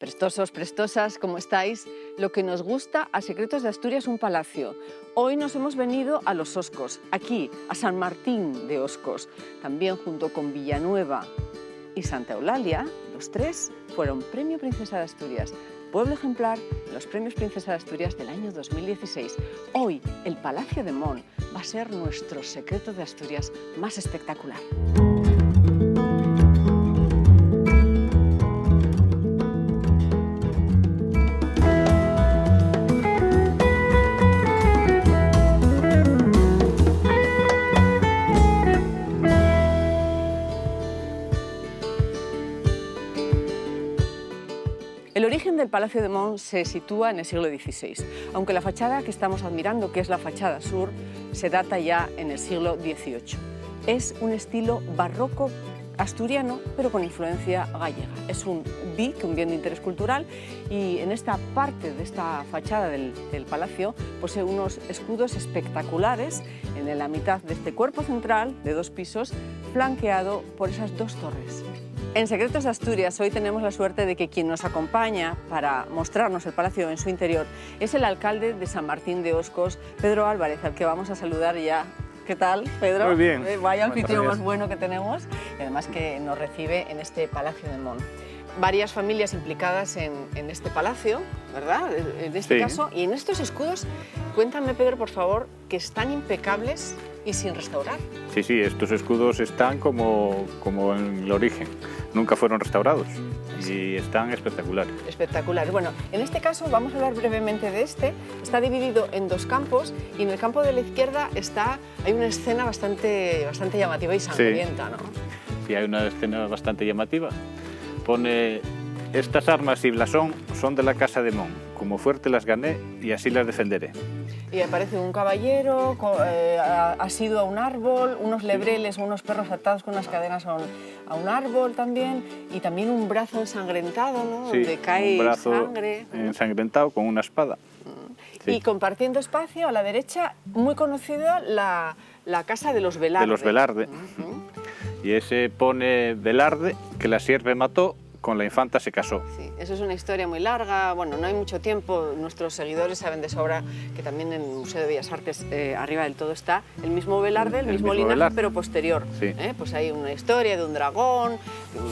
Prestosos, prestosas, ¿cómo estáis? Lo que nos gusta a Secretos de Asturias, un palacio. Hoy nos hemos venido a Los Oscos, aquí, a San Martín de Oscos. También junto con Villanueva y Santa Eulalia, los tres fueron Premio Princesa de Asturias, pueblo ejemplar de los Premios Princesa de Asturias del año 2016. Hoy, el Palacio de Mon va a ser nuestro Secreto de Asturias más espectacular. El origen del Palacio de Mon se sitúa en el siglo XVI, aunque la fachada que estamos admirando, que es la fachada sur, se data ya en el siglo XVIII. Es un estilo barroco asturiano, pero con influencia gallega. Es un BIC, un bien de interés cultural, y en esta parte de esta fachada del palacio posee unos escudos espectaculares en la mitad de este cuerpo central de 2 pisos, flanqueado por esas 2 torres. En Secretos de Asturias hoy tenemos la suerte de que quien nos acompaña para mostrarnos el palacio en su interior es el alcalde de San Martín de Oscos, Pedro Álvarez, al que vamos a saludar ya. ¿Qué tal, Pedro? Muy bien. Vaya anfitrión más bueno que tenemos, y además que nos recibe en este Palacio de Mon. Varias familias implicadas en este palacio, ¿verdad? En este caso, y en estos escudos, cuéntame, Pedro, por favor, que están impecables y sin restaurar. Sí, estos escudos están como en el origen, nunca fueron restaurados y están espectaculares. Espectaculares. Bueno, en este caso vamos a hablar brevemente de este. Está dividido en 2 campos y en el campo de la izquierda hay una escena bastante llamativa y sangrienta, ¿no? Sí, hay una escena bastante llamativa. Pone: estas armas y blasón son de la casa de Mon, como fuerte las gané y así las defenderé. Y aparece un caballero asido a un árbol, unos lebreles o unos perros atados con unas cadenas a un árbol también, y también un brazo ensangrentado, ¿no? Sí, donde cae un brazo sangre. ensangrentado con una espada. Sí. Y compartiendo espacio, a la derecha, muy conocida la casa de los Velarde. De los Velarde. Y ese pone: Velarde, que la sierve mató, con la infanta se casó. Sí, eso es una historia muy larga, bueno, no hay mucho tiempo, nuestros seguidores saben de sobra que también en el Museo de Bellas Artes, arriba del todo, está el mismo Velarde, el mismo linaje, Velarde, pero posterior. Sí. Pues hay una historia de un dragón,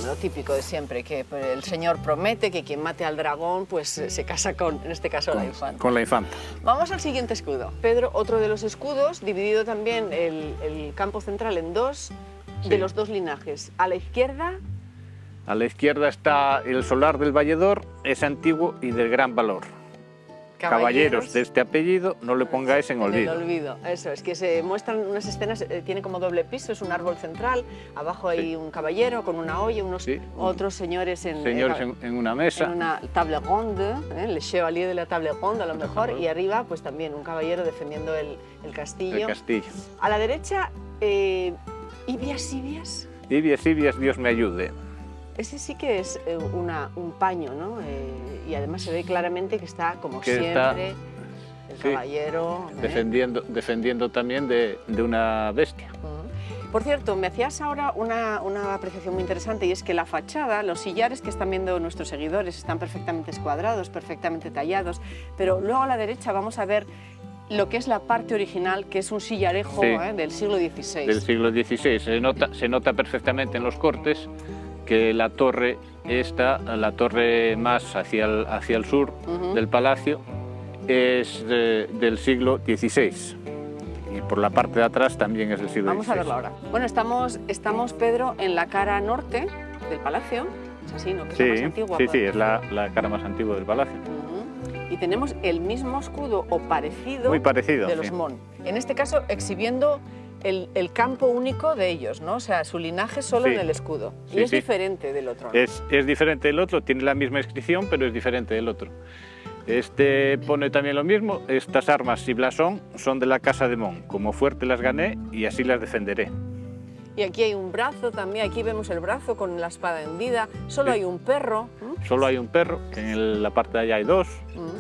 lo típico de siempre, que el señor promete que quien mate al dragón pues se casa con, en este caso, la infanta. Con la infanta. Vamos al siguiente escudo. Pedro, otro de los escudos, dividido también el campo central en 2, de los 2 linajes. A la izquierda... A la izquierda está el solar del Valledor, es antiguo y de gran valor. Caballeros de este apellido, no le pongáis en olvido. En el olvido, eso, es que se muestran unas escenas, tiene como doble piso, es un árbol central, abajo hay un caballero con una olla, otros señores en una mesa. En una table ronde, le chevalier de la table ronde a lo mejor, y arriba pues también un caballero defendiendo el castillo. El castillo. A la derecha, Ibias. Ibias, Dios me ayude. Ese sí que es un paño, ¿no? Y además se ve claramente que está, como siempre, el caballero... Defendiendo también de una bestia. Por cierto, me hacías ahora una apreciación muy interesante, y es que la fachada, los sillares que están viendo nuestros seguidores, están perfectamente escuadrados, perfectamente tallados, pero luego a la derecha vamos a ver lo que es la parte original, que es un sillarejo del siglo XVI. Del siglo XVI, se nota perfectamente en los cortes que la torre la torre más hacia el sur del palacio, es del siglo XVI. Y por la parte de atrás también es del siglo XVI. Vamos a verlo ahora. Bueno, estamos, Pedro, en la cara norte del palacio. Es así, ¿no? Que es la más antigua. Sí, es la cara más antigua del palacio. Y tenemos el mismo escudo, o parecido, muy parecido, de los Mon. En este caso, exhibiendo el campo único de ellos, ¿no? O sea, su linaje solo en el escudo. Y es diferente del otro, ¿no? Es diferente del otro, tiene la misma inscripción, pero es diferente del otro. Este pone también lo mismo: estas armas y blasón son de la casa de Mon, como fuerte las gané y así las defenderé. Y aquí hay un brazo también, aquí vemos el brazo con la espada hendida, solo hay un perro. Solo hay un perro, en la parte de allá hay 2.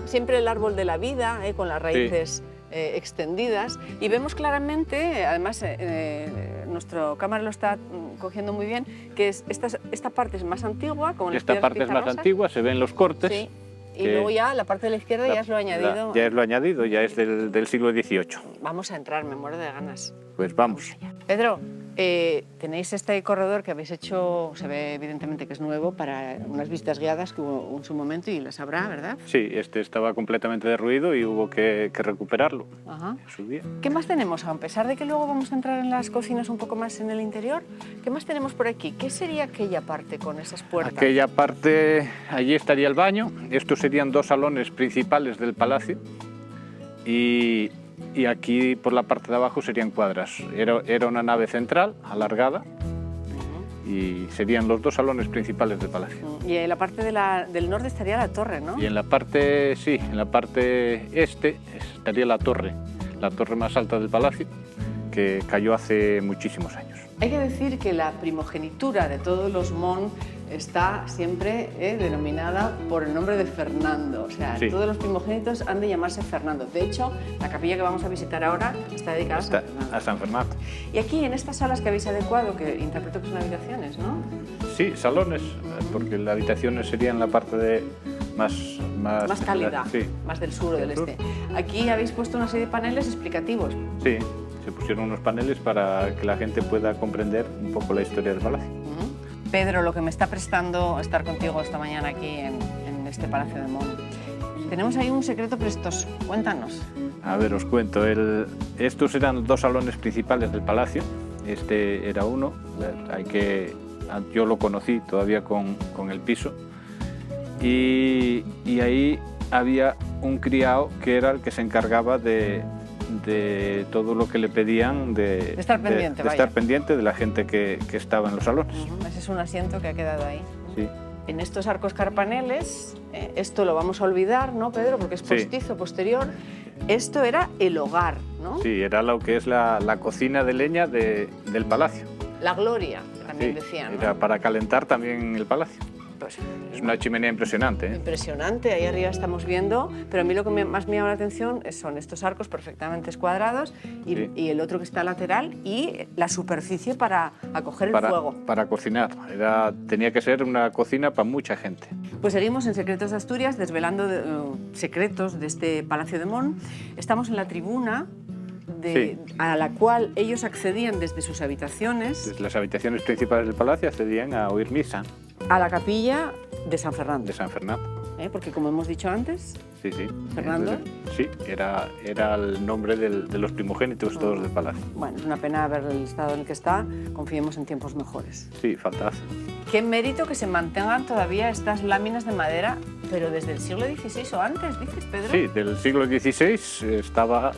Siempre el árbol de la vida, con las raíces extendidas, y vemos claramente, además nuestro cámara lo está cogiendo muy bien, que es esta parte es más antigua, como Esta parte es más antigua, se ven los cortes. Sí. Y luego ya la parte de la izquierda ya es lo añadido. Ya es lo añadido, ya es del siglo XVIII. Vamos a entrar, me muero de ganas. Pues vamos. Pedro, tenéis este corredor que habéis hecho, se ve evidentemente que es nuevo, para unas visitas guiadas que hubo en su momento y las habrá, ¿verdad? Sí, este estaba completamente derruido y hubo que recuperarlo Ajá. en su día. ¿Qué más tenemos? A pesar de que luego vamos a entrar en las cocinas un poco más en el interior, ¿qué más tenemos por aquí? ¿Qué sería aquella parte con esas puertas? Aquella parte, allí estaría el baño. Estos serían 2 salones principales del palacio y aquí por la parte de abajo serían cuadras. Era una nave central alargada y serían los 2 salones principales del palacio. Y en la parte del norte estaría la torre, ¿no? Y en la parte, sí, en la parte este estaría la torre más alta del palacio, que cayó hace muchísimos años. Hay que decir que la primogenitura de todos los Mon está siempre denominada por el nombre de Fernando. O sea, Sí. todos los primogénitos han de llamarse Fernando. De hecho, la capilla que vamos a visitar ahora está dedicada a San Fernando. A San Fernando. Y aquí, en estas salas que habéis adecuado, que interpreto que son habitaciones, ¿no? Sí, salones, porque las habitaciones serían la parte de más cálida, sí. más del sur o del este. Aquí habéis puesto una serie de paneles explicativos. Sí, se pusieron unos paneles para que la gente pueda comprender un poco la historia del palacio. Pedro, lo que me está prestando estar contigo esta mañana aquí en este Palacio de Mon. Tenemos ahí un secreto prestoso. Cuéntanos. A ver, os cuento. Estos eran 2 salones principales del palacio. Este era uno. Yo lo conocí todavía con el piso. Y ahí había un criado que era el que se encargaba de todo lo que le pedían de estar pendiente, estar pendiente de la gente que estaba en los salones. Ese es un asiento que ha quedado ahí. Sí. En estos arcos carpaneles, esto lo vamos a olvidar, ¿no, Pedro? Porque es postizo, posterior. Esto era el hogar, ¿no? Sí, era lo que es la cocina de leña del palacio. La gloria, también Sí, decían, ¿no? era para calentar también el palacio. Pues, Es una chimenea impresionante, ¿eh? Impresionante, ahí arriba estamos viendo, pero a mí lo que más me llama la atención son estos arcos perfectamente escuadrados y el otro que está lateral y la superficie para acoger el fuego. Para cocinar. Tenía que ser una cocina para mucha gente. Pues seguimos en Secretos de Asturias desvelando secretos de este Palacio de Mon. Estamos en la tribuna a la cual ellos accedían desde sus habitaciones. Desde las habitaciones principales del palacio accedían a oír misa. A la capilla de San Fernando. De San Fernando. Porque como hemos dicho antes, Sí. ¿Fernando? Sí, era el nombre de los primogénitos todos del palacio. Bueno, es una pena ver el estado en el que está. Confiemos en tiempos mejores. Sí, falta hace. Qué mérito que se mantengan todavía estas láminas de madera, pero desde el siglo XVI o antes, dices, Pedro. Sí, del siglo XVI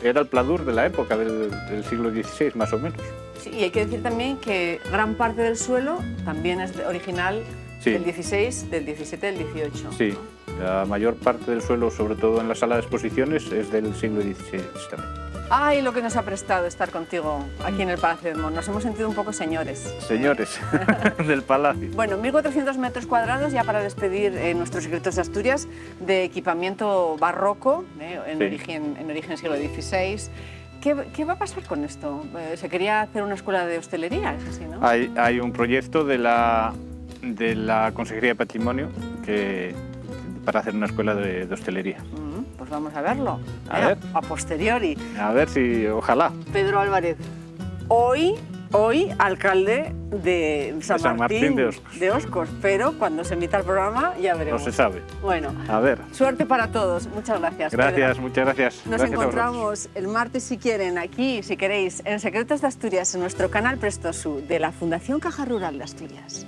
era el pladur de la época del siglo XVI, más o menos. Sí, y hay que decir también que gran parte del suelo también es original del XVI, del XVII, del XVIII. Sí, la mayor parte del suelo, sobre todo en la sala de exposiciones, es del siglo XVI también. Ay, lo que nos ha prestado estar contigo aquí en el Palacio de Mon. Nos hemos sentido un poco señores. Señores del palacio. Bueno, 1.400 metros cuadrados ya para despedir nuestros Secretos de Asturias de equipamiento barroco, en origen siglo XVI. ¿Qué va a pasar con esto? Se quería hacer una escuela de hostelería, es así, ¿no? Hay un proyecto de la Consejería de Patrimonio para hacer una escuela de hostelería. Pues vamos a verlo. A ver. A posteriori. A ver si, ojalá. Pedro Álvarez, hoy alcalde de San Martín de Oscos, pero cuando se emita el programa ya veremos. No se sabe. Bueno, a ver. Suerte para todos. Muchas gracias. Gracias, Pedro. muchas gracias. Nos encontramos el martes, si quieren, aquí, si queréis, en Secretos de Asturias, en nuestro canal Prestosu de la Fundación Caja Rural de Asturias.